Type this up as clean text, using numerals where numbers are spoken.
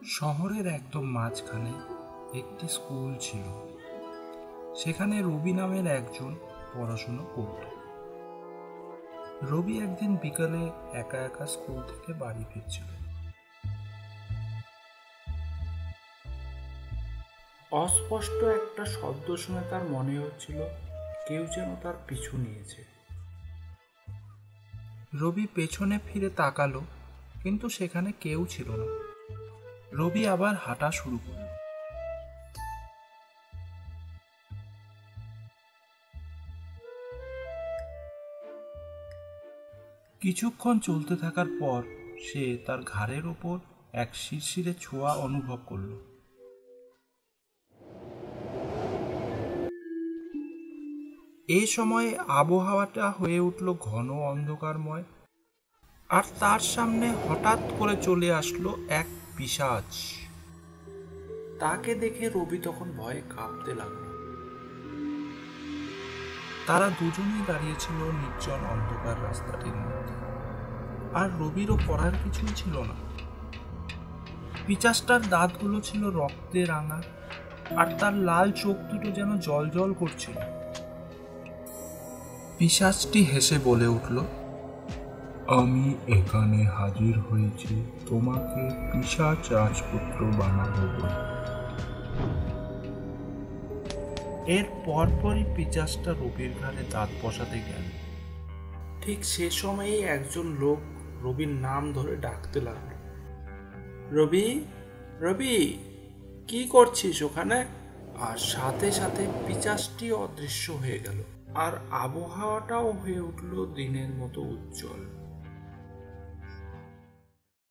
শহরের একদম মাঝখানে একটি স্কুল ছিল। সেখানে রবি নামের একজন পড়াশুনো করত। রবি একদিন বিকালে একা একা স্কুল থেকে বাড়ি ফিরছিল। অস্পষ্ট একটা শব্দ শুনে তার মনে হচ্ছিল কেউ যেন তার পিছু নিয়েছে। রবি পেছনে ফিরে তাকালো, কিন্তু সেখানে কেউ ছিল না। রবি আবার হাঁটা শুরু করল। কিছুক্ষণ চলতে থাকার পর সে তার ঘাড়ের ওপর এক শিরশিরে ছোঁয়া অনুভব করল। এই সময়ে আবহাওয়াটা হয়ে উঠল ঘন অন্ধকারময়, আর তার সামনে হঠাৎ করে চলে আসলো এক পিশাচ। তাকে দেখে রবি তখন ভয়ে কাঁপতে লাগলো। তারা দুজনেই দাঁড়িয়েছিল নির্জন অন্ধকার রাস্তাটির মধ্যে, আর রবিরও করার কিছুই ছিল না। পিশাচটার দাঁতগুলো ছিল রক্তে রাঙা, আর তার লাল চোখ দুটো যেন জ্বলজ্বল করছিল। পিশাচটি হেসে বলে উঠল, আমি এখানে হাজির হয়েছি তোমাকে পিশাচ রাজপুত্র বানাবো বলে। এর পরপরই পিশাচটা রবির ঘাড়ে দাঁত বসাতে গেল। ঠিক সে সময়েই একজন লোক রবির নাম ধরে ডাকতে লাগলো, রবি, রবি, কি করছিস ওখানে? আর সাথে সাথে পিশাচটি অদৃশ্য হয়ে গেল, আর আবহাওয়াটাও হয়ে উঠল দিনের মতো উজ্জ্বল।